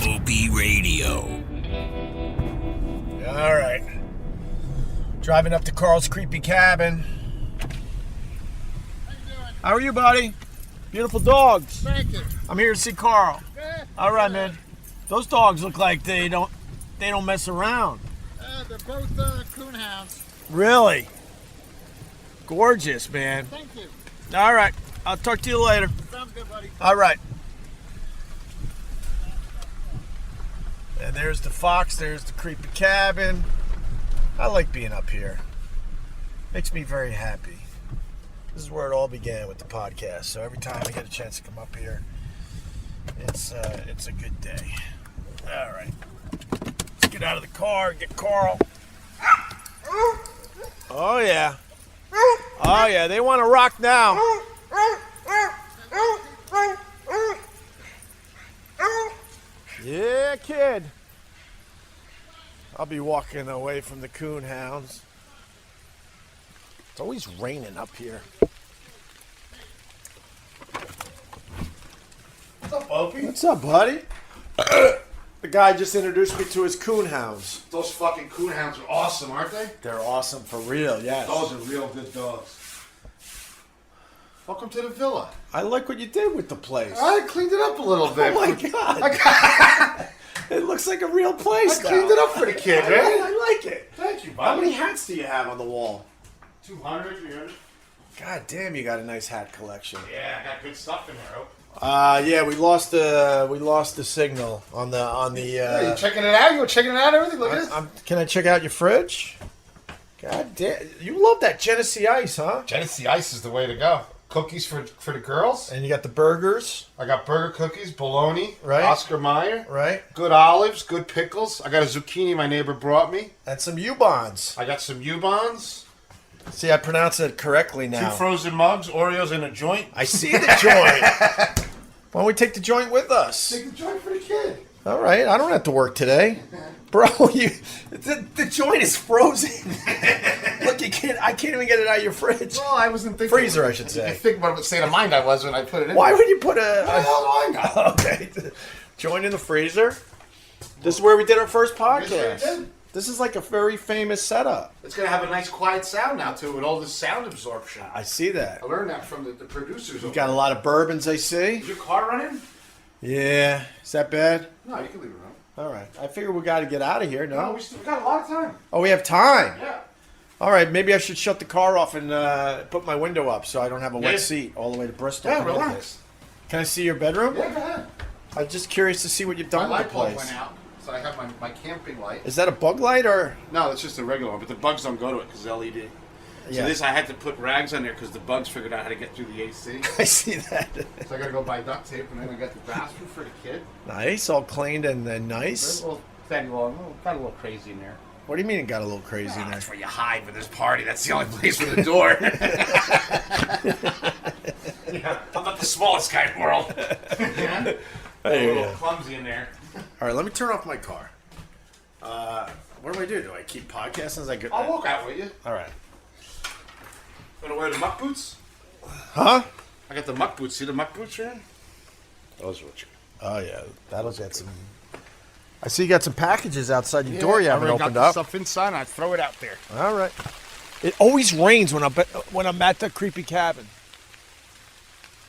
Opie Radio. All right. Driving up to Carl's creepy cabin. How you doing? How are you, buddy? Beautiful dogs. Thank you. I'm here to see Carl. Yeah. All right, man. Those dogs look like they don't mess around. They're both coonhounds. Really? Gorgeous, man. Thank you. All right. I'll talk to you later. Sounds good, buddy. All right. And there's the fox. There's the creepy cabin. I like being up here. Makes me very happy. This is where it all began with the podcast. So every time I get a chance to come up here, it's a good day. All right. Let's get out of the car and get Carl. Oh, yeah. Oh, yeah. They want to rock now. Yeah, kid. I'll be walking away from the coon hounds. It's always raining up here. What's up, Opie? What's up, buddy? The guy just introduced me to his coon hounds. Those fucking coonhounds are awesome, aren't they? They're awesome for real, yes. Those are real good dogs. Welcome to the villa. I like what you did with the place. I cleaned it up a little bit. Oh my god. It looks like a real place I now. cleaned it up for the kid, man. I like it. Thank you, How buddy. many hats do you have on the wall? 200, 300. God damn, you got a nice hat collection. Yeah, I got good stuff in there, Opie. Yeah, we lost the signal on the Hey, you checking it out? You were checking it out, everything? Look at this. Can I check out your fridge? God damn, you love that Genesee ice, huh? Genesee ice is the way to go. Cookies for the girls. And you got the burgers, I got burger cookies, bologna, Right. Oscar Mayer, right? good olives, good pickles. I got a zucchini my neighbor brought me. And some U-Bonds. I got some U-Bonds, See, I pronounce it correctly now. 2 frozen mugs, Oreos in a joint. I see the joint. Why don't we take the joint with us? Take the joint for the kid. All right, I don't have to work today. Bro, the joint is frozen. Look, I can't even get it out of your fridge. Well, I wasn't thinking. Freezer, I should say. I think what state of mind I was when I put it in. Why would you put What the hell do I know? Okay, joint in the freezer? This is where we did our first This is what podcast. we did. This is like a very famous setup. It's going to have a nice quiet sound now, too, with all this sound absorption. I see that. I learned that from the producers. You got a lot of bourbons, I see. Is your car running? Yeah. Is that bad? No, you can leave it running. All right. I figure we got to get out of here, No, no? we got a lot of time. Oh, we have time. Yeah. All right. Maybe I should shut the car off and put my window up so I don't have a wet Yeah. seat all the way to Bristol. Yeah, Connecticut. relax. Can I see your bedroom? Yeah, go ahead. I'm just curious to see what you've My done with light the bulb place. went out, so I have my camping light. Is that a bug light or? No, it's just a regular one, but the bugs don't go to it because it's LED. Yeah. So this, I had to put rags on there because the bugs figured out how to get through the AC. I see that. So I got to go buy duct tape, and then I got the bathroom for the kid. Nice, all cleaned and There's nice. a little thing going, got a little crazy in there. What do you mean it got a little crazy in there? That's where you hide when there's party. That's the only place with a door. Yeah, I'm not the smallest guy in the world. Yeah? I A hear little ya. clumsy in there. All right, let me turn off my car. What do I do? Do I keep podcasting as I go? I'll walk out with you. All right. Gonna wear the muck boots? Huh? I got the muck boots. See the muck boots, man? Those are what you. Oh yeah, that'll get some. I see you got some packages outside your door you haven't opened got up. stuff inside, and I throw it out there. All right. It always rains when I'm at the creepy cabin.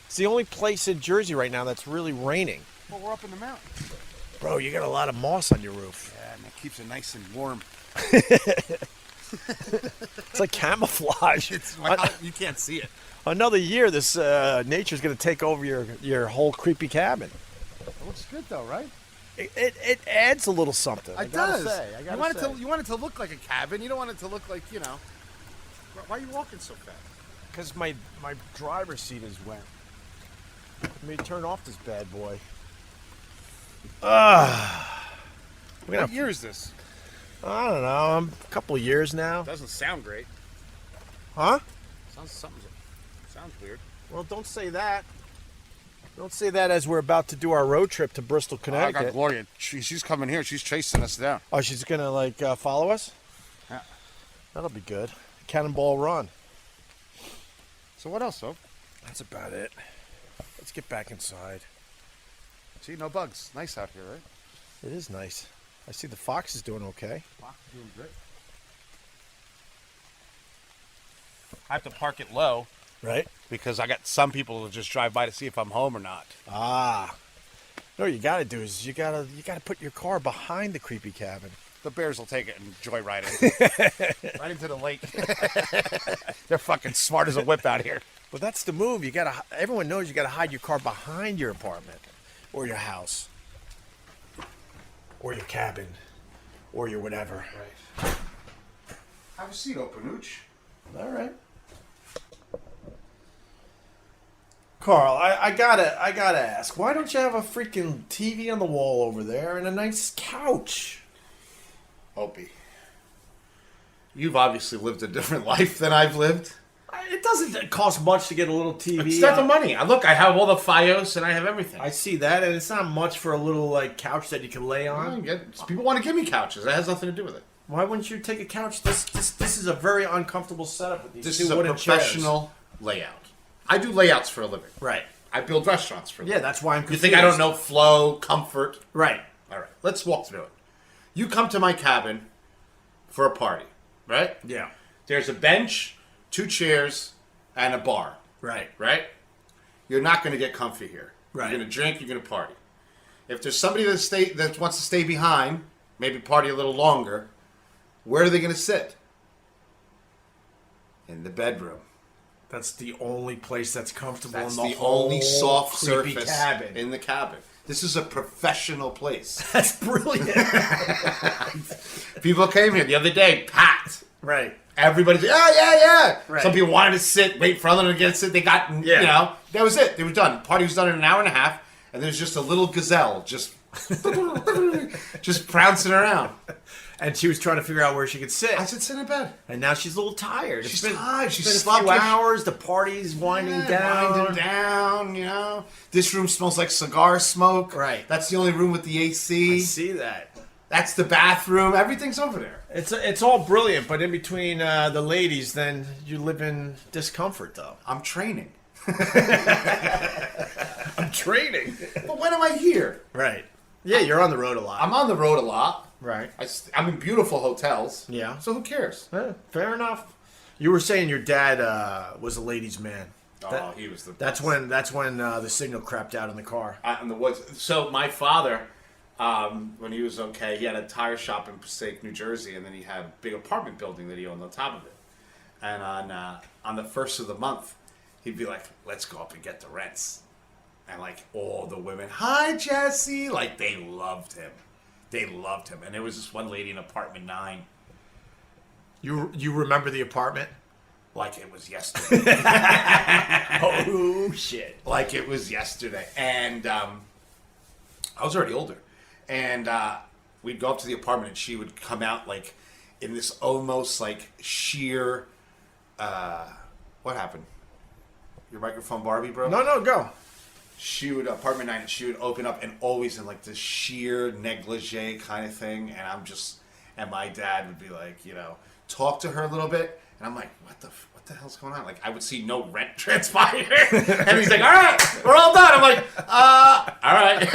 It's the only place in Jersey right now that's really raining. Well, we're up in the mountains. Bro, you got a lot of moss on your roof. Yeah, and it keeps it nice and warm. It's like camouflage. You can't see it. Another year, this nature's going to take over your whole creepy cabin. It looks good though, right? It adds a little something. I gotta does. say. I gotta say. You want it to look like a cabin. You don't want it to look like, you know. Why are you walking so fast? Because my driver's seat is wet. Let me turn off this bad boy. What year is this? I don't know. I'm a couple of years now. Doesn't sound great. Huh? Sounds weird. Well, don't say that. Don't say that as we're about to do our road trip to Bristol, I got Connecticut. Gloria. She's coming here. She's chasing us down. Oh, she's gonna follow us? Yeah. That'll be good. Cannonball run. So what else, though? That's about it. Let's get back inside. See, no bugs. Nice out here, right? It is nice. I see the Fox is doing okay. Fox is doing great. I have to park it low Right? because I got some people who just drive by to see if I'm home or not. Ah. No, what you got to do is you gotta put your car behind the creepy cabin. The bears will take it and joyride it right into the lake. They're fucking smart as a whip out here. Well, that's the move. Everyone knows you gotta hide your car behind your apartment, or your house, or your cabin, or your whatever. Right. Have a seat, Openooch. All right. Carl, I gotta ask, why don't you have a freaking TV on the wall over there and a nice couch? Opie, you've obviously lived a different life than I've lived. It doesn't cost much to get a little TV. It's not the money. Look, I have all the FiOS and I have everything. I see that, and it's not much for a little like couch that you can lay on. People want to give me couches. That has nothing to do with it. Why wouldn't you take a couch? This is a very uncomfortable setup with these This two is a wooden professional layout. I do layouts for a living. Right. I build restaurants for a living. Yeah, that's why I'm You confused. think I don't know flow, comfort? Right. All right, let's walk through it. You come to my cabin for a party, right? Yeah. There's a bench, 2 chairs, and a bar, Right. right? You're not going to get comfy here. Right. You're going to drink, you're going to party. If there's somebody that wants to stay behind, maybe party a little longer, where are they going to sit? In the bedroom. That's the only place that's comfortable That's in the the whole only soft creepy surface cabin. in the cabin. This is a professional place. That's brilliant. People came here the other day, packed. Right. Everybody's, yeah. Right. Some people wanted to sit, wait for other to get to sit. They got, that was it. They were done. Party was done in an hour and a half, and there's just a little gazelle just pouncing around. And she was trying to figure out where she could sit. I said, sit in bed. And now she's a little tired. She's tired. She's It's been a few sluggish. hours. The party's winding down. Winding down, This room smells like cigar smoke. Right. That's the only room with the AC. I see that. That's the bathroom. Everything's over there. It's all brilliant, but in between the ladies, then you live in discomfort, though. I'm training. I'm training. But when am I here? Right. Yeah, you're on the road a lot. I'm on the road a lot. Right. I'm in beautiful hotels. Yeah. So who cares? Fair enough. You were saying your dad was a ladies' man. He was the That's when the signal crapped out in the car. out in the woods. So my father, when he was okay, he had a tire shop in Passaic, New Jersey, and then he had a big apartment building that he owned on top of it. And on the first of the month, he'd be like, "Let's go up and get the rents." And like all the women, "Hi, Jesse!" Like they loved him. They loved him. And there was this one lady in apartment 9. You remember the apartment? Like it was yesterday. Oh shit! Like it was yesterday. And I was already older. And we'd go up to the apartment and she would come out like in this almost like sheer what happened? Your microphone Barbie, bro? No, go. She would apartment 9 and she would open up and always in like this sheer negligee kind of thing, and my dad would be like, talk to her a little bit, and I'm like, what the hell's going on? Like I would see no rent transpire, and he's like, all right, we're all done. I'm like, all right.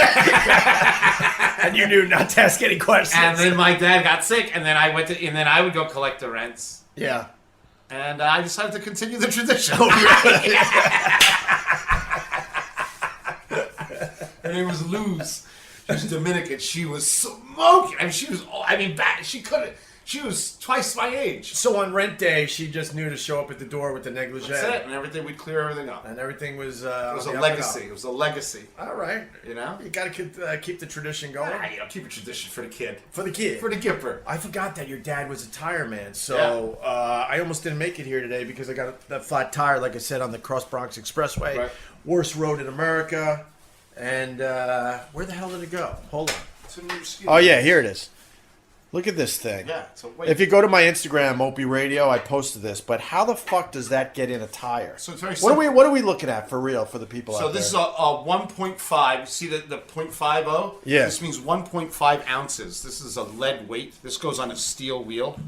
And you knew not to ask any questions. And then my dad got sick, and then I would go collect the rents. Yeah. And I decided to continue the tradition. Her name was Luz. She was Dominican. She was smoking. I mean, she was twice my age. So on rent day, she just knew to show up at the door with the negligee. That's it. And everything, we'd clear everything up. And everything was... It was a legacy. It was a legacy. All right. You know? You got to keep the tradition going. Keep a tradition for the kid. For the kid. For the gipper. I forgot that your dad was a tire man. So I almost didn't make it here today because I got that flat tire, like I said, on the Cross Bronx Expressway. Right. Worst road in America. And where the hell did it go? Hold on. It's a new ski. Oh, yeah. Here it is. Look at this thing. Yeah. If you go to my Instagram, Opie Radio, I posted this. But how the fuck does that get in a tire? So it's very simple. What are we looking at for real for the people out there? So this is a 1.5. See the 0.50? Yeah. This means 1.5 ounces. This is a lead weight. This goes on a steel wheel.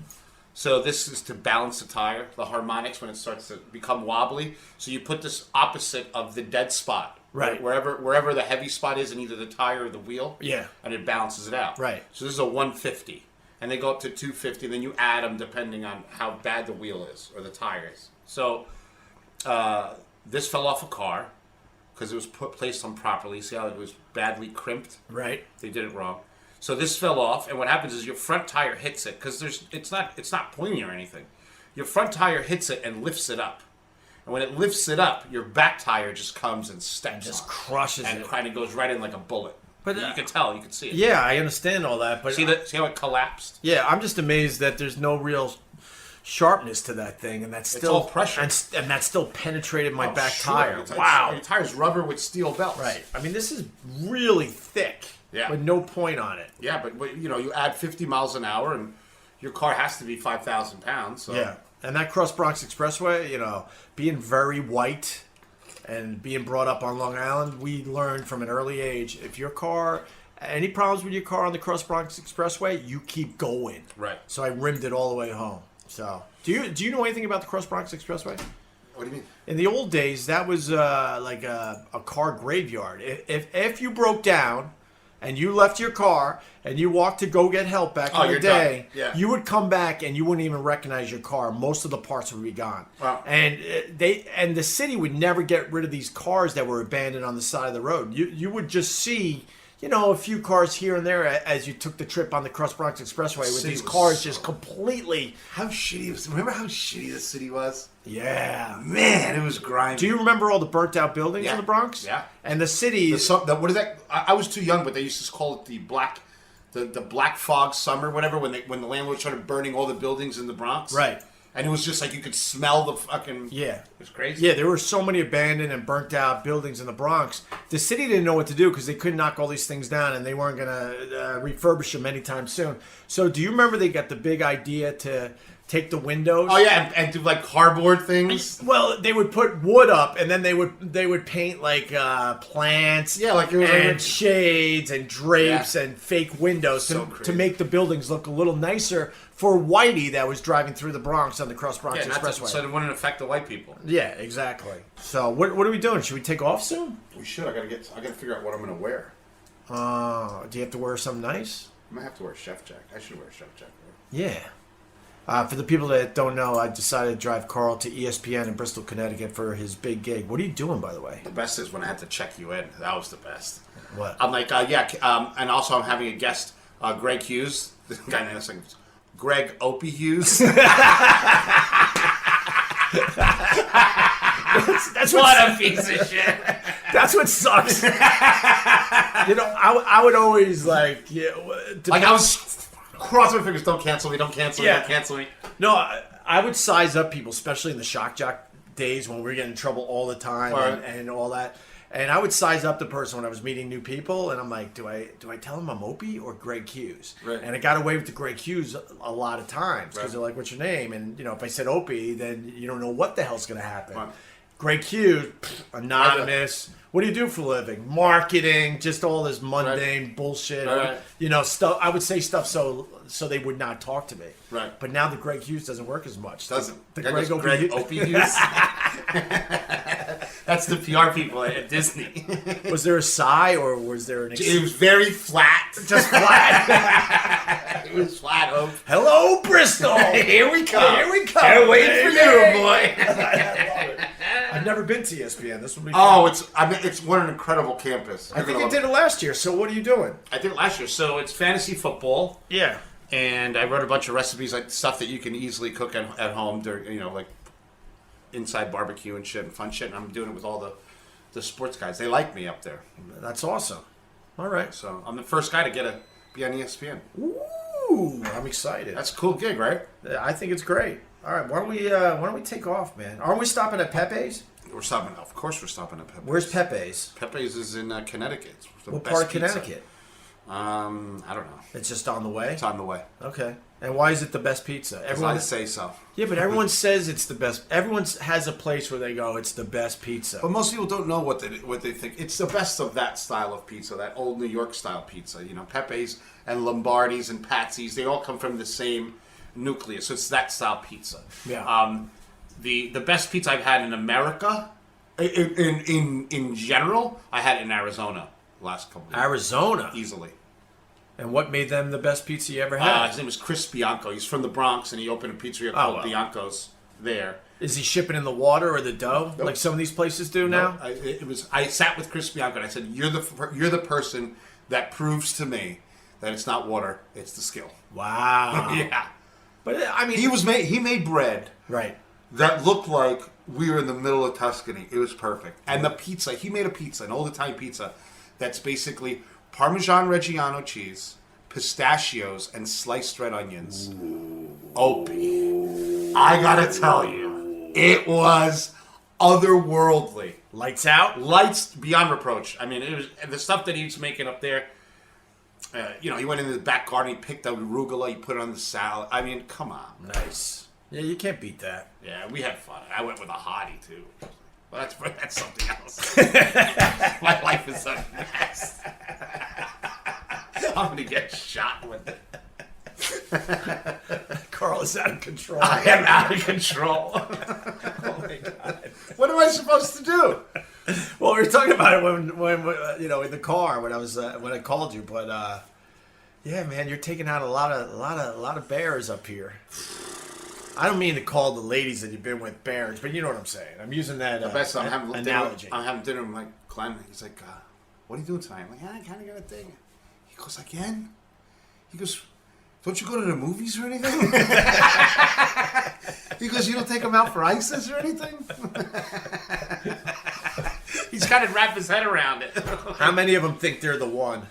So this is to balance the tire, the harmonics when it starts to become wobbly. So you put this opposite of the dead spot. Right. Wherever the heavy spot is in either the tire or the wheel. Yeah. And it balances it out. Right. So this is a 150. And they go up to 250, and then you add them depending on how bad the wheel is or the tire is. So this fell off a car because it was placed improperly. See how it was badly crimped? Right. They did it wrong. So this fell off, and what happens is your front tire hits it because it's not pointy or anything. Your front tire hits it and lifts it up. And when it lifts it up, your back tire just comes and steps Just on crushes and it. kind of goes right in like a bullet. But you can tell, you can see it. Yeah, I understand all that, but See how it collapsed? yeah, I'm just amazed that there's no real sharpness to that thing, and that's still all pressure. and that still penetrated my back Sure. tire. It's Wow. your tire's rubber with steel belts. Right. I mean, this is really thick. Yeah. With no point on it. Yeah, but you add 50 miles an hour, and your car has to be 5,000 pounds. So. Yeah. And that Cross Bronx Expressway, being very white and being brought up on Long Island, we learned from an early age, if your car, any problems with your car on the Cross Bronx Expressway, you keep going. Right. So I rimmed it all the way home. So, do you know anything about the Cross Bronx Expressway? What do you mean? In the old days, that was like a car graveyard. If you broke down and you left your car and you walked to go get help back in the you're day, done. Yeah. you would come back and you wouldn't even recognize your car. Most of the parts would be gone. Wow. And the city would never get rid of these cars that were abandoned on the side of the road. You would just see, a few cars here and there as you took the trip on the Cross Bronx Expressway with City these was cars so- just completely. How shitty remember how shitty the city was? Yeah. Man, it was grimy. Do you remember all the burnt out buildings in the Bronx? Yeah. And the city. What is that? I was too young, but they used to call it the black fog summer, whatever. When the landlord started burning all the buildings in the Bronx, Right. And it was just like you could smell the fucking. Yeah. It was crazy. Yeah, there were so many abandoned and burnt out buildings in the Bronx. The city didn't know what to do because they couldn't knock all these things down and they weren't going to refurbish them anytime soon. So do you remember they got the big idea to take the windows? Oh yeah, and do like cardboard things. Well, they would put wood up and then they would paint like plants, Yeah, like it was and like- shades and drapes Yeah. and fake windows So to crazy. make the buildings look a little nicer for Whitey that was driving through the Bronx on the Cross Bronx Yeah, Expressway. so it wouldn't affect the white people. Yeah, exactly. So what are we doing? Should we take off soon? We should. I gotta figure out what I'm gonna wear. Do you have to wear something nice? I might have to wear a chef jacket. I should wear a chef jacket. Yeah. For the people that don't know, I decided to drive Carl to ESPN in Bristol, Connecticut for his big gig. What are you doing, by the way? The best is when I had to check you in. That was the best. What? I'm like, and also I'm having a guest, Greg Hughes. The guy named Greg Opie Hughes. That's What a piece of shit. That's what sucks. I would always like, Like I was crossing my fingers. Don't cancel me. Don't cancel me. Yeah. Don't cancel me. No, I would size up people, especially in the shock jock days when we were getting in trouble all the time Right. and all that. And I would size up the person when I was meeting new people, and I'm like, do I tell them I'm Opie or Greg Hughes? Right. And I got away with the Greg Hughes a lot of times because Right. they're like, what's your name? And if I said Opie, then you don't know what the hell's going to happen. Right. Greg Hughes, anonymous. What do you do for a living? Marketing, just all this mundane bullshit. Right. Stuff. I would say stuff so they would not talk to me. Right. But now the Greg Hughes doesn't work as much. Doesn't. The That Greg goes Opie Hughes. Opie Hughes. That's the PR people at Disney. Was there a sigh or was there an? It was very flat. Just flat. It was flat. Hello, Bristol. Here we come. Here we come. Can't wait for baby. you, boy. I love it. I've never been to ESPN. This will be. Oh, fun. it's what an incredible campus. I think you did it last year. So what are you doing? I did it last year. So it's fantasy football, Yeah. and I wrote a bunch of recipes, like stuff that you can easily cook at home. During, like inside barbecue and shit and fun shit. And I'm doing it with all the sports guys. They like me up there. That's awesome. All right. So I'm the first guy to be on ESPN. Ooh, I'm excited. That's a cool gig, right? I think it's great. All right, why don't we take off, man? Aren't we stopping at Pepe's? Of course we're stopping at Pepe's. Where's Pepe's? Pepe's is in Connecticut. It's the What best part of pizza. Connecticut? I don't know. It's just on the way. It's on the way. Okay. And why is it the best pizza? I say so. Yeah, but everyone says it's the best. Everyone has a place where they go, it's the best pizza. But most people don't know what they think. It's the best of that style of pizza, that old New York style pizza. Pepe's and Lombardi's and Patsy's, they all come from the same nucleus. So it's that style pizza. Yeah. The best pizza I've had in America In general, I had it in Arizona last couple of years. Arizona? Easily. And what made them the best pizza you ever had? His name was Chris Bianco. He's from the Bronx, and he opened a pizzeria called Bianco's there. Is he shipping in the water or the dough, like some of these places do now? I sat with Chris Bianco, and I said, you're the person that proves to me that it's not water, it's the skill. Wow. Yeah. But, I mean... He made bread. Right. That looked like we were in the middle of Tuscany. It was perfect. And the pizza, he made a pizza, an old Italian pizza, that's basically Parmesan Reggiano cheese, pistachios, and sliced red onions. Ooh. Opie. I gotta tell you, it was otherworldly. Lights out? Lights beyond reproach. I mean, it was the stuff that he was making up there. He went into the back garden, he picked up arugula, he put it on the salad. I mean, come on. Nice. Yeah, you can't beat that. Yeah, we had fun. I went with a hottie, too. Well, that's something else. My life is a mess. I'm going to get shot with it. Carl is out of control. I am out of control. Oh, my God. What am I supposed to do? Well, we were talking about it when in the car when I called you, but yeah, man, you're taking out a lot of bears up here. I don't mean to call the ladies that you've been with bears, but you know what I'm saying. I'm using that analogy. I'm having dinner with my Glenn. He's like, what are you doing tonight? I'm like, I kind of got a thing. He goes, again? He goes, don't you go to the movies or anything? He goes, you don't take them out for ISIS or anything? He's trying to wrap his head around it. How many of them think they're the one?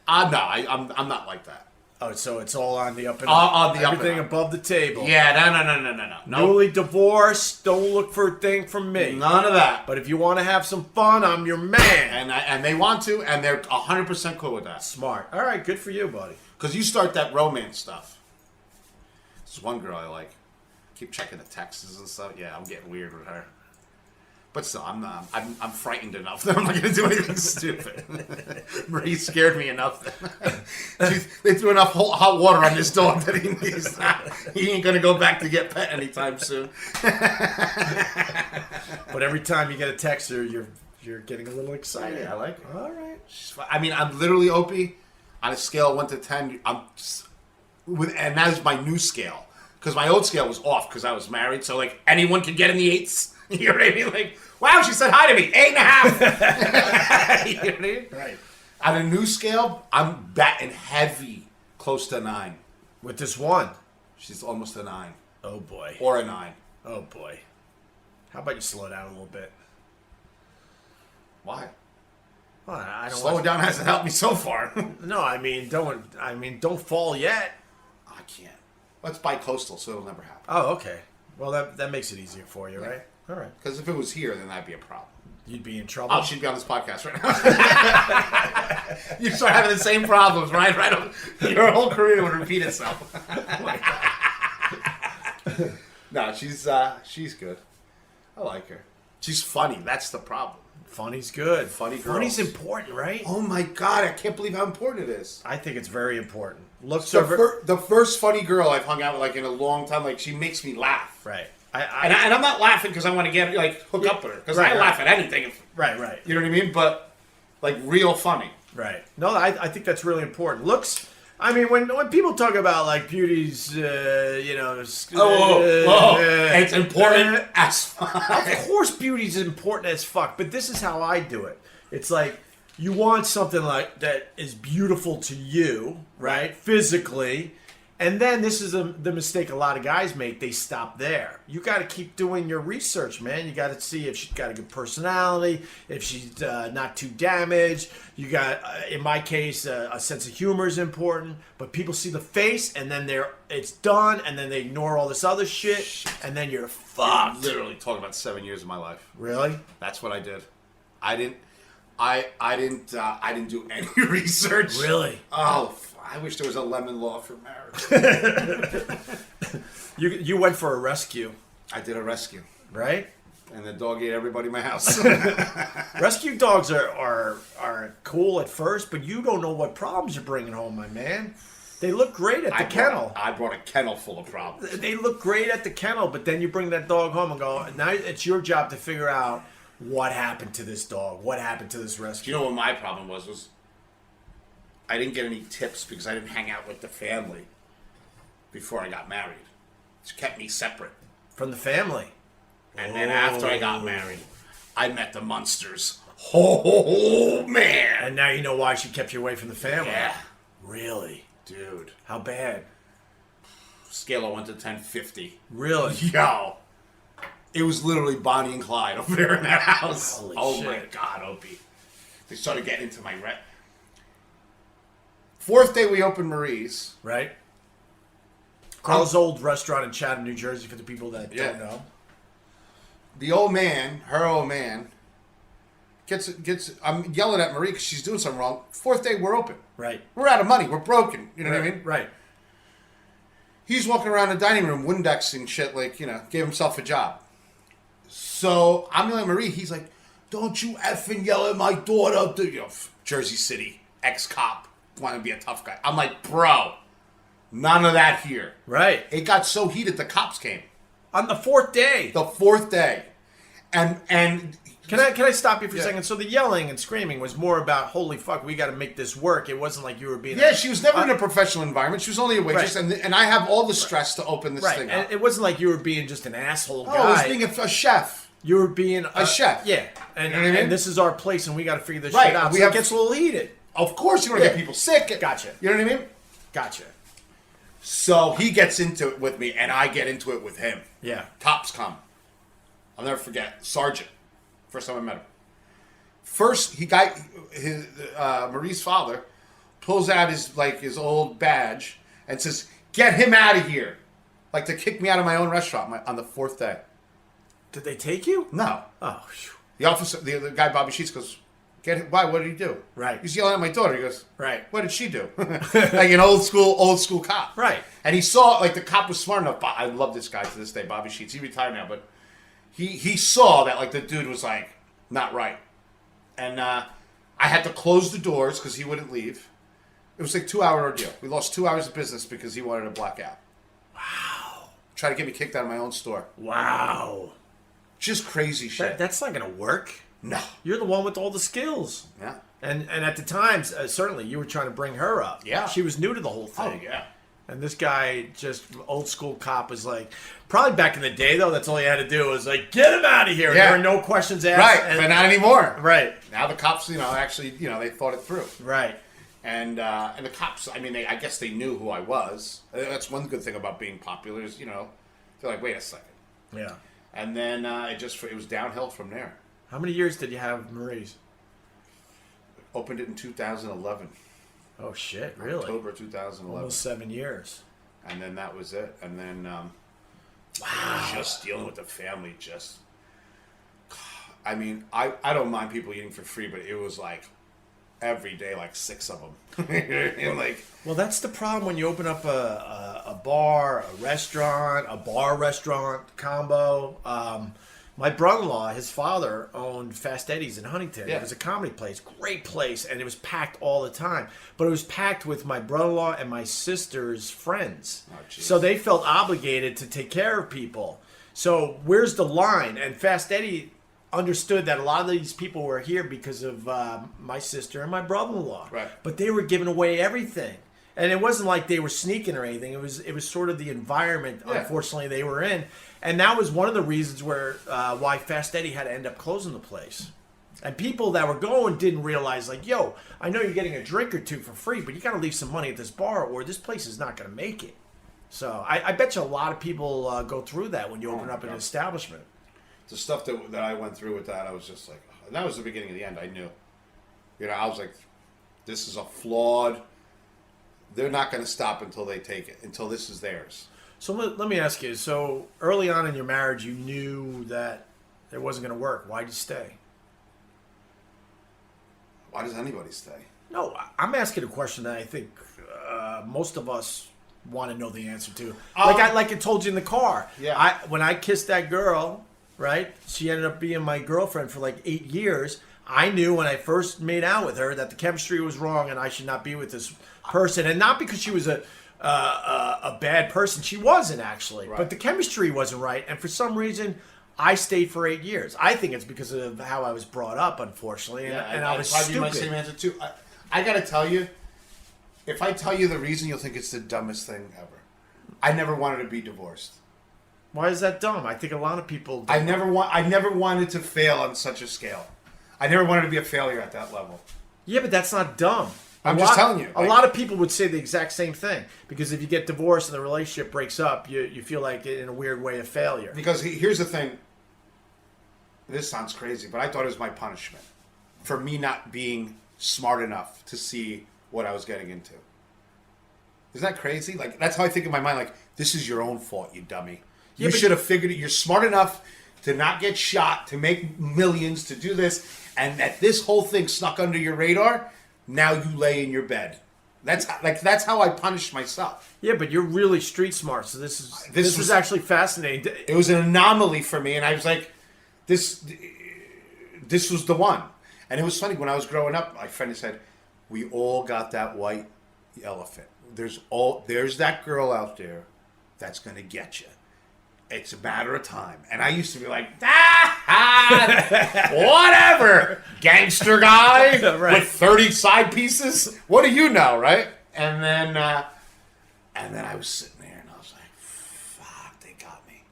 No, I'm not like that. Oh, so it's all on the up and up. Everything above the table. Yeah, no. Newly divorced, don't look for a thing from me. None of that. But if you want to have some fun, I'm your man. And they want to, and they're 100% cool with that. Smart. All right, good for you, buddy. Because you start that romance stuff. There's one girl I like. Keep checking the texts and stuff. Yeah, I'm getting weird with her. But still, I'm frightened enough that I'm not going to do anything stupid. Marie scared me enough that they threw enough hot water on this dog that he ain't going to go back to get pet anytime soon. But every time you get a text, you're getting a little excited. Yeah, I like her. All right. I mean, I'm literally, Opie, on a scale of 1 to 10, and that is my new scale. Because my old scale was off because I was married, so like anyone could get in the 8s. You know what I mean? Like, wow, she said hi to me. 8.5. You know what I mean? Right. On a new scale, I'm batting heavy, close to 9. With this one. She's almost a 9. Oh, boy. Or a 9. Oh, boy. How about you slow down a little bit? Why? Well, I don't Slowing down hasn't helped me so far. No, don't fall yet. I can't. Let's buy coastal, so it'll never happen. Oh, okay. Well, that makes it easier for you, right? All right. Because if it was here, then that'd be a problem. You'd be in trouble. Oh, she'd be on this podcast right now. You'd start having the same problems, right? Your whole career would repeat itself. No, she's good. I like her. She's funny. That's the problem. Funny's good. Funny's important, right? Oh my God, I can't believe how important it is. I think it's very important. Looks the first funny girl I've hung out with like in a long time, like she makes me laugh. Right. And I'm not laughing because I want to get hook up with her. Because I laugh at anything. Right. You know what I mean? But like real funny. Right. No, I think that's really important. Looks. I mean, when people talk about like beauty's, it's important as fuck. Of course, beauty's important as fuck. But this is how I do it. It's like you want something like that is beautiful to you, right? Physically. And then this is the mistake a lot of guys make. They stop there. You got to keep doing your research, man. You got to see if she's got a good personality, if she's not too damaged. You got, in my case, a sense of humor is important. But people see the face, and then it's done, and then they ignore all this other shit, and then you're fucked. You're literally talking about 7 years of my life. Really? That's what I did. I didn't do any research. Really? Oh. I wish there was a lemon law for marriage. You went for a rescue. I did a rescue. Right? And the dog ate everybody in my house. Rescue dogs are cool at first, but you don't know what problems you're bringing home, my man. They look great at the kennel. I brought a kennel full of problems. They look great at the kennel, but then you bring that dog home and go, now it's your job to figure out what happened to this dog? What happened to this Do rescue? you know what my problem was I didn't get any tips because I didn't hang out with the family before I got married. It kept me separate. From the family. And then after I got married, I met the Munsters. Oh, man. And now you know why she kept you away from the family. Yeah. Really? Dude. How bad? Scale of 1 to 10, 50. Really? Yo. It was literally Bonnie and Clyde over there in that house. Holy oh shit. my God, Opie. They started getting into my rent. Fourth day we opened Marie's. Right? Carl's old restaurant in Chatham, New Jersey, for the people that Yeah. don't know. The old man, her old man, gets. I'm yelling at Marie because she's doing something wrong. Fourth day we're open. Right. We're out of money. We're broken. You know what I mean? Right. He's walking around the dining room, Windexing shit, like, gave himself a job. So I'm yelling at Marie. He's like, don't you effing yell at my daughter. Jersey City, ex-cop, want to be a tough guy. I'm like, bro, none of that here. Right. It got so heated, the cops came. On the fourth day. The fourth day. And Can I stop you for a Yeah. second? So the yelling and screaming was more about, holy fuck, we got to make this work. It wasn't like you were being... yeah, she was never in a professional environment. She was only a waitress, Right. and I have all the stress to open this Right. thing And up. it wasn't like you were being just an asshole guy. Oh, I was being a chef. You were being... A chef. Yeah. And, You know what I mean? and this is our place, and we got to figure this Right. shit out. We So have- it gets a little heated. Of course, you want to Yeah. get people sick. Gotcha. You know what I mean? Gotcha. So he gets into it with me, and I get into it with him. Yeah. Cops come. I'll never forget. Sergeant. First time I met him. First, Marie's father pulls out his old badge and says, "Get him out of here!" Like to kick me out of my own restaurant on the fourth day. Did they take you? No. Oh, phew. The officer, the guy Bobby Sheets goes, "Get him! Why? What did he do?" Right. He's yelling at my daughter. He goes, Right. What did she do?" Like an old school cop. Right. And he saw, like, the cop was smart enough. I love this guy to this day, Bobby Sheets. He retired now, but he saw that, like, the dude was, like, not right. And I had to close the doors because he wouldn't leave. It was like a 2-hour ordeal. We lost 2 hours of business because he wanted to black out. Wow. Tried to get me kicked out of my own store. Wow. Just crazy shit. That's not going to work. No. You're the one with all the skills. Yeah. And at the time, certainly, you were trying to bring her up. Yeah. She was new to the whole Oh, thing. yeah. And this guy, just old school cop, was like, probably back in the day, though, that's all you had to do was like, get him out of here. Yeah. There were no questions asked. Right, but not anymore. Right. Now the cops, actually, they thought it through. Right. And the cops, I mean, I guess they knew who I was. That's one good thing about being popular is, they're like, wait a second. Yeah. And then it was downhill from there. How many years did you have Marie's? Opened it in 2011. Oh, shit. Really? October 2011. Almost 7 years. And then that was it. And then, just dealing with the family, I mean, I don't mind people eating for free, but it was like every day, like 6 of them. And like, Well, that's the problem when you open up a bar, a bar-restaurant combo. My brother-in-law, his father, owned Fast Eddie's in Huntington. Yeah. It was a comedy place, great place, and it was packed all the time. But it was packed with my brother-in-law and my sister's friends. Oh, jeez. So they felt obligated to take care of people. So where's the line? And Fast Eddie understood that a lot of these people were here because of my sister and my brother-in-law. Right. But they were giving away everything. And it wasn't like they were sneaking or anything. It was sort of the environment, Yeah. unfortunately, they were in. And that was one of the reasons why Fast Eddie had to end up closing the place. And people that were going didn't realize, like, yo, I know you're getting a drink or two for free, but you got to leave some money at this bar or this place is not going to make it. So I bet you a lot of people go through that when you open up an God. establishment. the stuff that I went through with that, I was just like, and that was the beginning of the end. I knew. I was like, this is a flawed. They're not going to stop until they take it, until this is theirs. So let me ask you. So early on in your marriage, you knew that it wasn't going to work. Why'd you stay? Why does anybody stay? No, I'm asking a question that I think most of us want to know the answer to. Like I told you in the car. Yeah. When I kissed that girl, right? She ended up being my girlfriend for like 8 years. I knew when I first made out with her that the chemistry was wrong and I should not be with this person. And not because she was a bad person. She wasn't actually. Right. But the chemistry wasn't right. And for some reason, I stayed for 8 years. I think it's because of how I was brought up, unfortunately, and I was probably my stupid. same answer too. I got to tell you, if I tell you the reason, you'll think it's the dumbest thing ever. I never wanted to be divorced. Why is that dumb? I think a lot of people. I never wanted to fail on such a scale. I never wanted to be a failure at that level. Yeah, but that's not dumb. I'm just telling you. A lot of people would say the exact same thing because if you get divorced and the relationship breaks up, you feel like in a weird way a failure. Because here's the thing. This sounds crazy, but I thought it was my punishment for me not being smart enough to see what I was getting into. Isn't that crazy? Like, that's how I think in my mind. Like, this is your own fault, you dummy. You should have figured it. You're smart enough to not get shot, to make millions, to do this, and that this whole thing snuck under your radar. Now you lay in your bed. That's how I punished myself. Yeah, but you're really street smart, so this is actually fascinating. It was an anomaly for me, and I was like, this was the one. And it was funny when I was growing up. My friend said, "We all got that white elephant. There's that girl out there that's gonna get you. It's a matter of time." And I used to be like, whatever, gangster guy right. with 30 side pieces. What do you know, right? And then I was sitting there and I was like, fuck, they got me.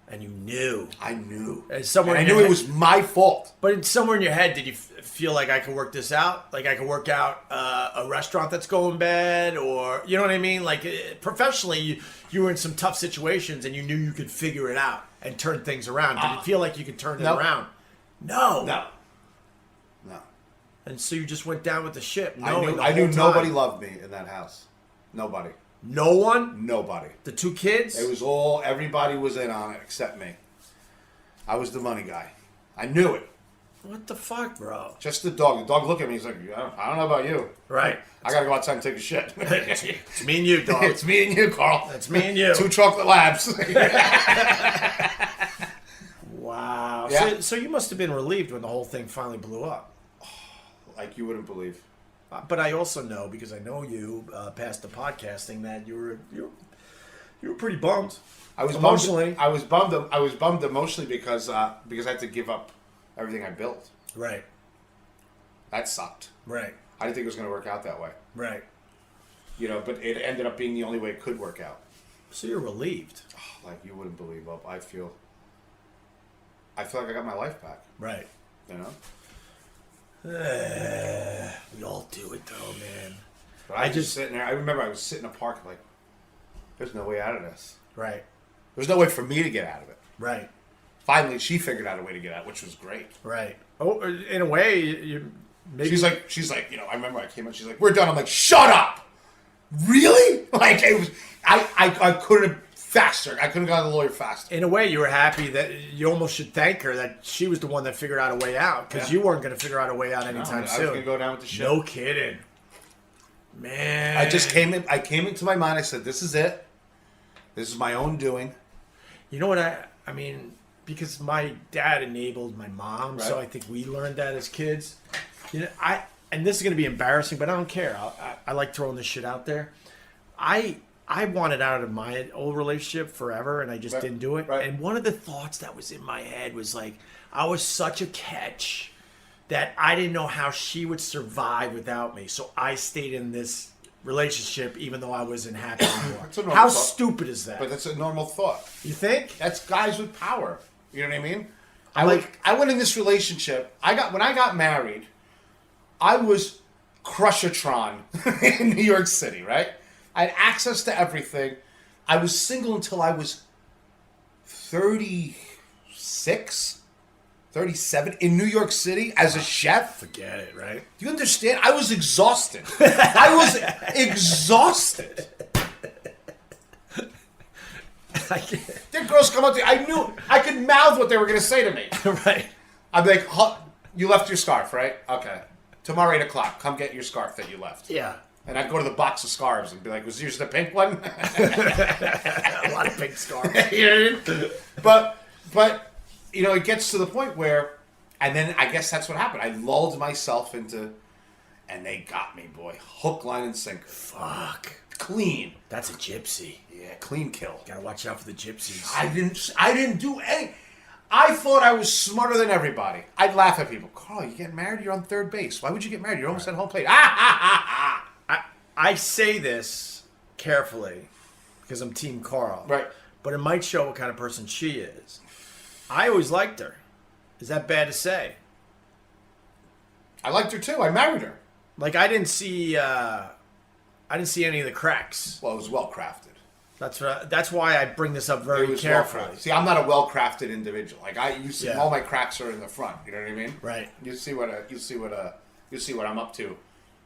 And you knew. I knew. And I knew it was my fault. But somewhere in your head, did you feel like I could work this out? Like I could work out a restaurant that's going bad, or you know what I mean? Like professionally, you were in some tough situations, and you knew you could figure it out and turn things around. Did it feel like you could turn it around? No. And so you just went down with the ship. I knew nobody loved me in that house. Nobody. No one? Nobody. The two kids? It was everybody was in on it except me. I was the money guy. I knew it. What the fuck, bro? Just the dog. The dog looked at me. He's like, I don't know about you. Right. I got to go outside and take a shit. It's me and you, dog. It's me and you, Carl. It's me and you. 2 chocolate labs. Wow. Yeah. So you must have been relieved when the whole thing finally blew up. Like you wouldn't believe. But I also know, because I know you past the podcasting, that you were pretty bummed. I was emotionally. I was bummed emotionally because I had to give up everything I built. Right. That sucked. Right. I didn't think it was going to work out that way. Right. But it ended up being the only way it could work out. So you're relieved. Oh, like you wouldn't believe, Bob. I feel like I got my life back. Right. You know? We all do it though, man. But I just sitting there. I remember I was sitting in a park like, there's no way out of this. Right. There's no way for me to get out of it. Right. Finally, she figured out a way to get out, which was great. Right. Oh, in a way, you maybe... She's like, I remember I came in, she's like, we're done. I'm like, shut up! Really? Like, it was, I couldn't have faster. I couldn't have gotten the lawyer faster. In a way, you were happy that you almost should thank her that she was the one that figured out a way out, because you weren't going to figure out a way out anytime soon. I was going to go down with the ship. No kidding. Man. I came into my mind, I said, this is it. This is my own doing. You know what I mean, because my dad enabled my mom, right. So I think we learned that as kids. You know, and this is going to be embarrassing, but I don't care. I like throwing this shit out there. I wanted out of my old relationship forever, and I just didn't do it. Right. And one of the thoughts that was in my head was like, I was such a catch that I didn't know how she would survive without me. So I stayed in this relationship even though I wasn't happy anymore. How stupid is that? But that's a normal thought. You think? That's guys with power. You know what I mean? I went in this relationship. When I got married, I was Crushatron in New York City, right? I had access to everything. I was single until I was 36, 37 in New York City as a chef. Forget it, right? Do you understand? I was exhausted. I was exhausted. The girls come up to me. I knew I could mouth what they were going to say to me. Right. I'd be like, you left your scarf, right? Okay. Tomorrow 8 o'clock, come get your scarf that you left. Yeah. And I'd go to the box of scarves and be like, was yours the pink one? A lot of pink scarves. You know what I mean? But, you know, it gets to the point where, and then I guess that's what happened. I lulled myself into, and they got me, boy. Hook, line, and sinker. Fuck. Clean. That's a gypsy. Yeah, clean kill. Gotta watch out for the gypsies. I didn't do any. I thought I was smarter than everybody. I'd laugh at people. Carl, you getting married? You're on third base. Why would you get married? You're almost at home plate. I say this carefully because I'm Team Carl. Right. But it might show what kind of person she is. I always liked her. Is that bad to say? I liked her too. I married her. Like I didn't see any of the cracks. Well, it was well crafted. That's why I bring this up very carefully. See, I'm not a well crafted individual. Like you see, Yeah. all my cracks are in the front. You know what I mean? Right. You see what I'm up to.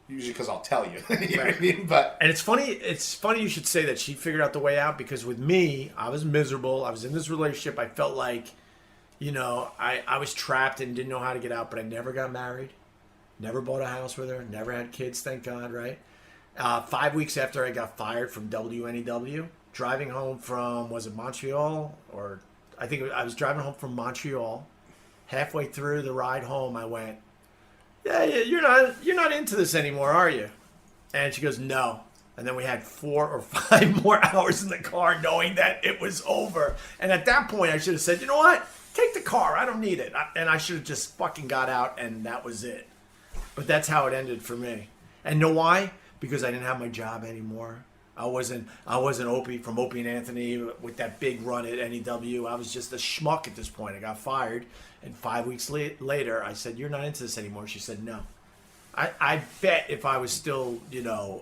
Usually, because I'll tell you. You know what I mean? But And it's funny you should say that she figured out the way out, because with me, I was miserable. I was in this relationship. I felt like, I was trapped and didn't know how to get out, but I never got married. Never bought a house with her. Never had kids, thank God, right? 5 weeks after I got fired from WNEW, driving home from, was it Montreal? Or I think I was driving home from Montreal. Halfway through the ride home, I went, yeah, you're not into this anymore, are you? And she goes, no. And then we had 4 or 5 more hours in the car knowing that it was over. And at that point, I should have said, you know what? Take the car. I don't need it. And I should have just fucking got out, and that was it. But that's how it ended for me. And know why? Because I didn't have my job anymore. I wasn't Opie from Opie and Anthony with that big run at NEW. I was just a schmuck at this point. I got fired. And 5 weeks later, I said, you're not into this anymore. She said, no. I bet if I was still,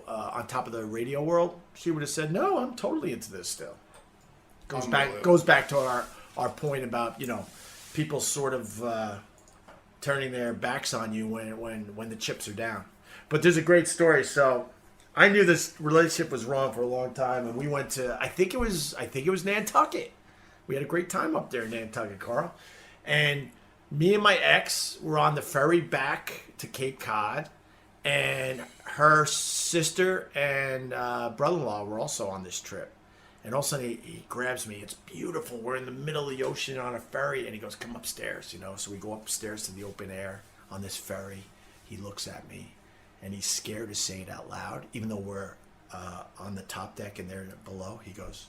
on top of the radio world, she would have said, no, I'm totally into this still. Goes back to our point about, people sort of turning their backs on you when the chips are down. But there's a great story. So I knew this relationship was wrong for a long time, and we went to, I think it was Nantucket. We had a great time up there in Nantucket, Carl. And me and my ex were on the ferry back to Cape Cod, and her sister and brother-in-law were also on this trip. And all of a sudden he grabs me. It's beautiful. We're in the middle of the ocean on a ferry, and he goes, come upstairs, So we go upstairs to the open air on this ferry. He looks at me, and he's scared to say it out loud, even though we're on the top deck and they're below. He goes,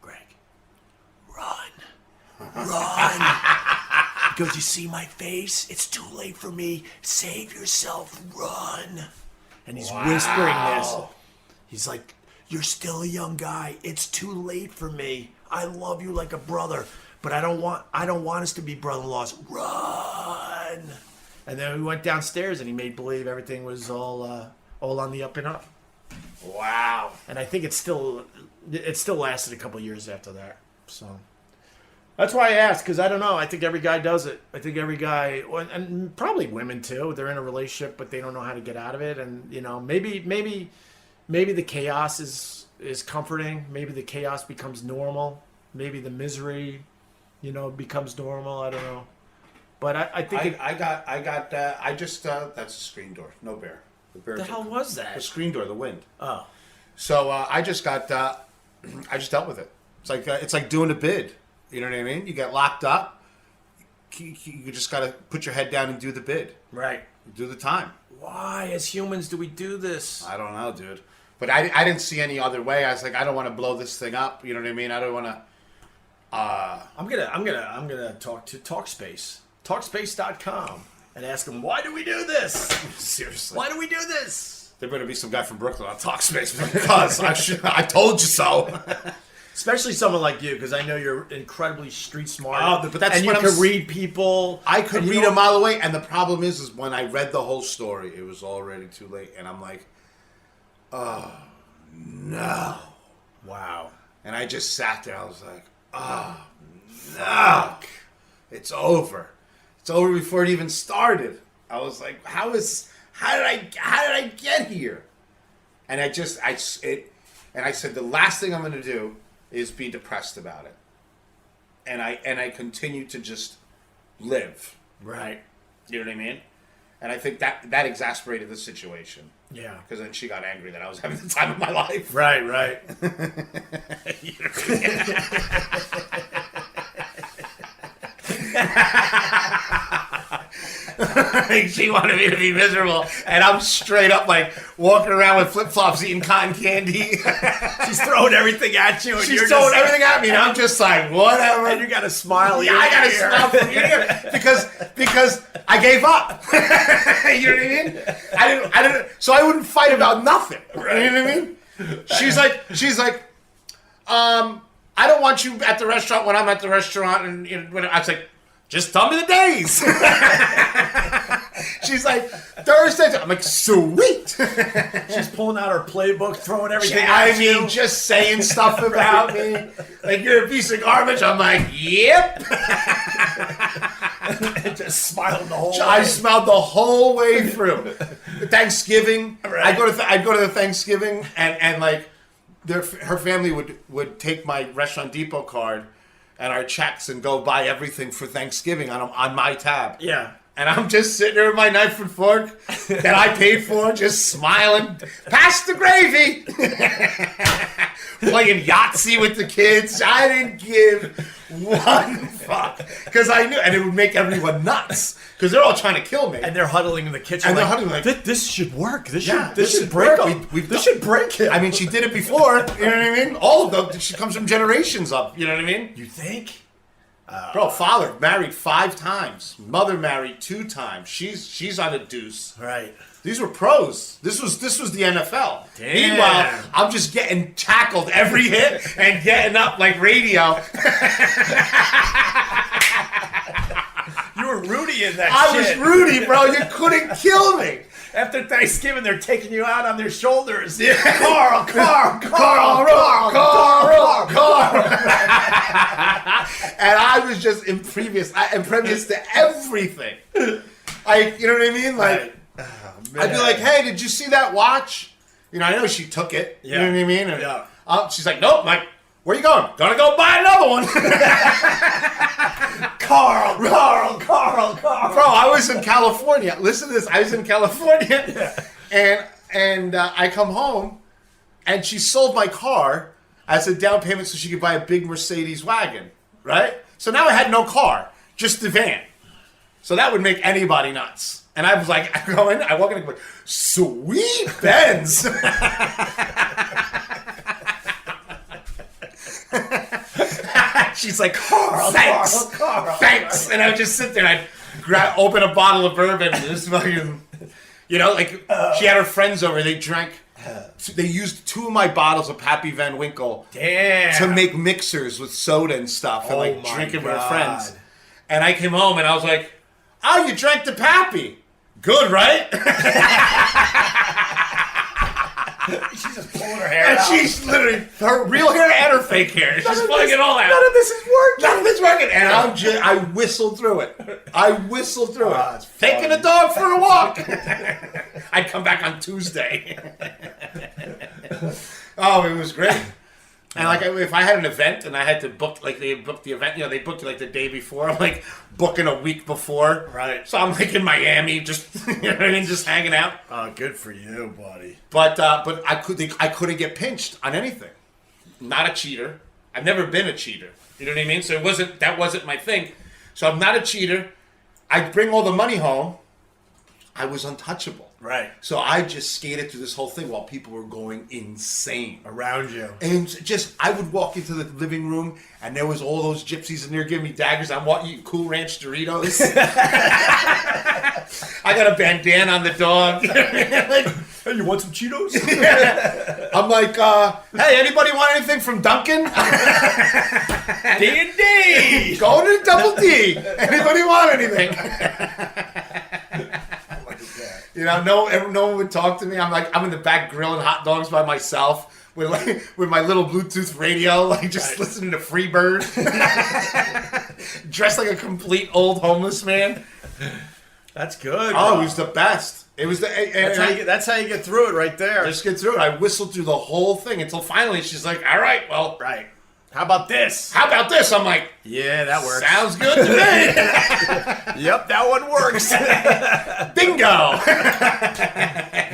Greg, run. He goes, you see my face? It's too late for me. Save yourself. Run. And he's whispering this. He's like, you're still a young guy. It's too late for me. I love you like a brother, but I don't want us to be brother-in-laws. Run. And then we went downstairs, and he made believe everything was all on the up and up. wow. And I think it still lasted a couple of years after that. So that's why I asked, because I don't know. I think every guy does it. I think every guy, and probably women too. They're in a relationship, but they don't know how to get out of it. And maybe the chaos is comforting. Maybe the chaos becomes normal. Maybe the misery, becomes normal. I don't know. But I think that's a screen door. No bear. The hell was that? The screen door, the wind. Oh. So I just dealt with it. It's like doing a bid. You know what I mean? You get locked up. You just got to put your head down and do the bid. Right. Do the time. Why, as humans, do we do this? I don't know, dude. But I didn't see any other way. I was like, I don't want to blow this thing up. You know what I mean? I don't want to. I'm gonna talk to Talkspace.com and ask them, why do we do this? Seriously. Why do we do this? There better be some guy from Brooklyn on Talkspace because I told you so. Especially someone like you, because I know you're incredibly street smart. Oh, but that's and you what can read people. I could read a mile away, and the problem is when I read the whole story, it was already too late, and I'm like, oh no, wow. And I just sat there. I was like, oh no, it's over. It's over before it even started. I was like, how did I get here? And I said the last thing I'm going to do is be depressed about it. And I continue to just live. Right. You know what I mean? And I think that exasperated the situation. Yeah. Because then she got angry that I was having the time of my life. Right, right. Like, she wanted me to be miserable, and I'm straight up like walking around with flip flops, eating cotton candy. She's throwing everything at you. And She's throwing everything at me, and I'm just like, whatever. And you got to smile. Yeah, I got to smile from here because I gave up. You know what I mean? I didn't. So I wouldn't fight about nothing. Right. You know what I mean? She's like, I don't want you at the restaurant when I'm at the restaurant, and I was like, just tell me the days. She's like, Thursdays. I'm like, sweet. She's pulling out her playbook, throwing everything at you. Just saying stuff about me. Like, you're a piece of garbage. I'm like, yep. Just smiled the whole way. I smiled the whole way through. Thanksgiving. Right. I'd go to the Thanksgiving, and like, her family would take my Restaurant Depot card and our checks and go buy everything for Thanksgiving on my tab. Yeah. And I'm just sitting there with my knife and fork that I paid for, just smiling. Pass the gravy. Playing Yahtzee with the kids. I didn't give one fuck. Because I knew, and it would make everyone nuts. Because they're all trying to kill me. And they're huddling in the kitchen. And they're huddling like, this should work. This should break him. This should break him. I mean, she did it before. You know what I mean? All of them. She comes from generations up. You know what I mean? You think? Bro, father married 5 times. Mother married 2 times. She's on a deuce. Right. These were pros. This was the NFL. Damn. Meanwhile, I'm just getting tackled every hit and getting up like radio. You were Rudy in that I shit. was Rudy, bro. You couldn't kill me. After Thanksgiving, they're taking you out on their shoulders. Yeah. Carl. And I was just imprevious to everything. Like, you know what I mean? Like, I'd be like, hey, did you see that watch? I know she took it. Yeah. You know what I mean? And, yeah. She's like, nope. I'm like, where you going? Gonna go buy another one. Carl. Bro, I was in California. Listen to this. I was in California. Yeah. And I come home, and she sold my car as a down payment so she could buy a big Mercedes wagon. Right? So now I had no car, just the van. So that would make anybody nuts. And I was like, I walk in and go, sweet Benz. She's like, thanks. Thanks. And I would just sit there and I'd open a bottle of bourbon and just fucking, she had her friends over. They drank. They used 2 of my bottles of Pappy Van Winkle to make mixers with soda and stuff and drinking with her friends. And I came home and I was like, oh, you drank the Pappy. Good, right? She's just pulling her hair and out. She's literally, her real hair and her fake hair. She's pulling it all out. None of this is working. None of it's working. And I whistled through it. It's Taking the dog for a walk. I'd come back on Tuesday. Oh, it was great. And like, if I had an event and I had to book, like they booked the event, they booked it like the day before. I'm like booking a week before. Right. So I'm like in Miami, just just hanging out. Oh, good for you, buddy. But I couldn't get pinched on anything. Not a cheater. I've never been a cheater. You know what I mean? So that wasn't my thing. So I'm not a cheater. I bring all the money home. I was untouchable. Right. So I just skated through this whole thing while people were going insane around you. And I would walk into the living room and there was all those gypsies in there giving me daggers. I'm eating Cool Ranch Doritos. I got a bandana on the dog. Hey, you want some Cheetos? Yeah. I'm like, hey, anybody want anything from Dunkin'? D&D. Going to Double D. Anybody want anything? No one would talk to me. I'm in the back grilling hot dogs by myself with my little Bluetooth radio, listening to Freebird. Dressed like a complete old homeless man. That's good. Oh, it was the best. It was that's how you get through it right there. Just get through it. I whistled through the whole thing until finally she's like, all right, well. Right. How about this? I'm like, yeah, that works. Sounds good to me. Yep, that one works. Bingo.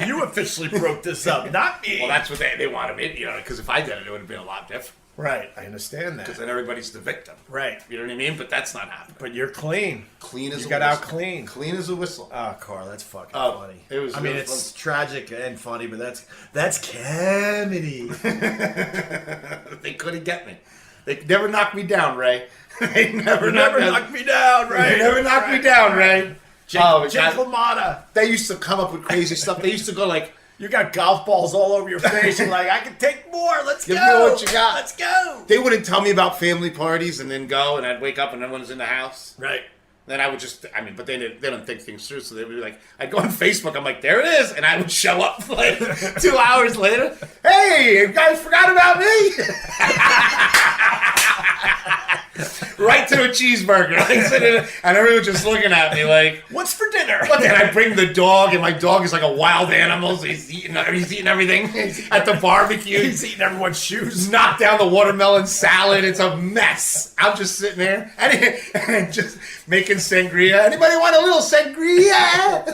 You officially broke this up, not me. Well, that's what they wanted me, because if I did it, it would have been a lot different. Right, I understand that. Because then everybody's the victim. Right. You know what I mean? But that's not happening. But you're clean. Clean as you a got whistle. out clean. Clean as a whistle. Oh, Carl, that's fucking Oh, funny. it was I mean, really it's tragic and funny, but that's comedy. They couldn't get me. They never knocked me down, Ray. They never knocked me down, right? They never knocked me down, Ray. Jake LaMotta. They used to come up with crazy stuff. They used to go like, You got golf balls all over your face. You're like, I can take more. Let's give go. me what you got. Let's go. They wouldn't tell me about family parties and then go, and I'd wake up and everyone was in the house. Right. Then I would but they don't think things through, so they would be like, I'd go on Facebook, I'm like, there it is, and I would show up like 2 hours later. Hey, you guys forgot about me? Right to a cheeseburger, like, and everyone just looking at me like, what's for dinner? But then I bring the dog, and my dog is like a wild animal, so he's eating everything at the barbecue. He's eating everyone's shoes. Knocked down the watermelon salad. It's a mess. I'm just sitting there and just making sangria. Anybody want a little sangria?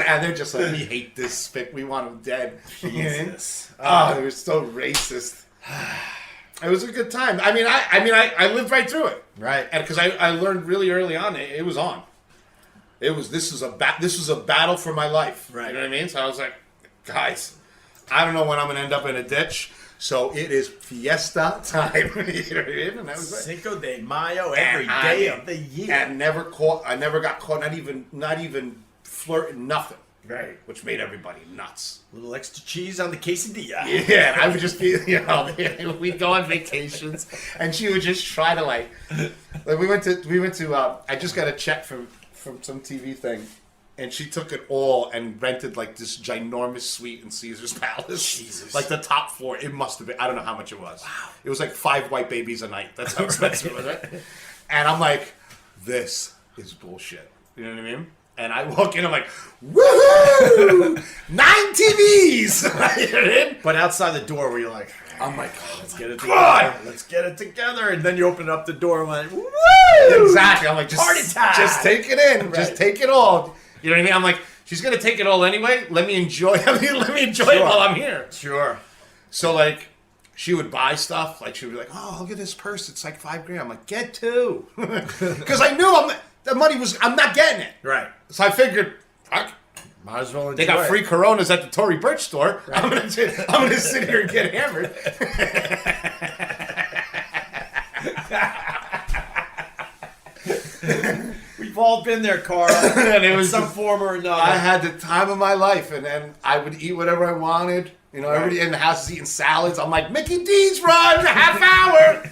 And they're just like, we hate this spick. We want him dead. Jesus. Oh, they were so racist. It was a good time. I lived right through it. Right. And because I learned really early on, it was on. This was a battle for my life. Right. You know what I mean? So I was like, guys, I don't know when I'm going to end up in a ditch. So it is fiesta time. You know what I mean? And that was it. Cinco de Mayo every day of the year. And I never got caught. Not even flirting. Nothing. Right. Which made everybody nuts. A little extra cheese on the quesadilla. Yeah, and I would just be, we'd go on vacations, and she would just try to like we went to. I just got a check from some TV thing, and she took it all and rented like this ginormous suite in Caesar's Palace. Jesus. Like the top floor. It must have been. I don't know how much it was. Wow. It was like 5 white babies a night. That's how expensive it was, right? And I'm like, this is bullshit. You know what I mean? And I walk in, I'm like, woohoo! 9 TVs! But outside the door where you're like, I'm like, let's get it together. Let's get it together. And then you open up the door and like, woo! Exactly. I'm like, party time. Just take it in. Right. Just take it all. You know what I mean? I'm like, she's going to take it all anyway. Let me enjoy it while I'm here. Sure. So, like, she would buy stuff. Like, she would be like, oh, look at this purse. It's like $5,000. I'm like, get 2. Because I knew I'm not getting it. Right. So I figured, fuck. Might as well enjoy They got it. free Coronas at the Tory Burch store. Right. I'm gonna sit here and get hammered. We've all been there, Carl. And it was some form or another. I had the time of my life, and then I would eat whatever I wanted. You know, everybody in the house is eating salads. I'm like, Mickey D's run, a half hour.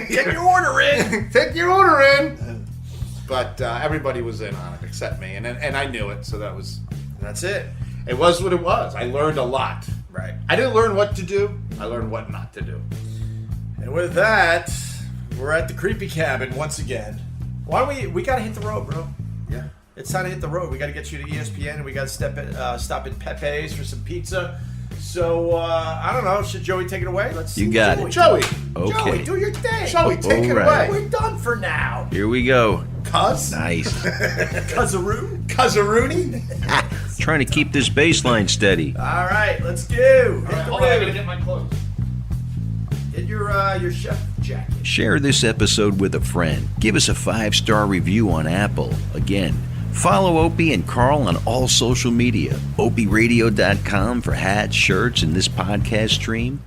Get your order in. Take your order in. But everybody was in on it except me, and I knew it, so that's it. It was what it was. I learned a lot. Right. I didn't learn what to do. I learned what not to do. And with that, we're at the creepy cabin once again. Why don't we gotta hit the road, bro? Yeah. It's time to hit the road. We gotta get you to ESPN, and we gotta stop at Pepe's for some pizza. So I don't know. Should Joey take it away? Let's. You got it. Joey. Okay. Joey, do your thing. Joey, take it Alright. away. We're done for now. Here we go. Cuz? Nice. Cousin Cousin-Rooney? Trying to keep this baseline steady. All right, let's go. Hit the Hold on, I gotta road. get my clothes. Get your chef jacket. Share this episode with a friend. Give us a 5-star review on Apple. Again, follow Opie and Carl on all social media. opieradio.com for hats, shirts, and this podcast stream.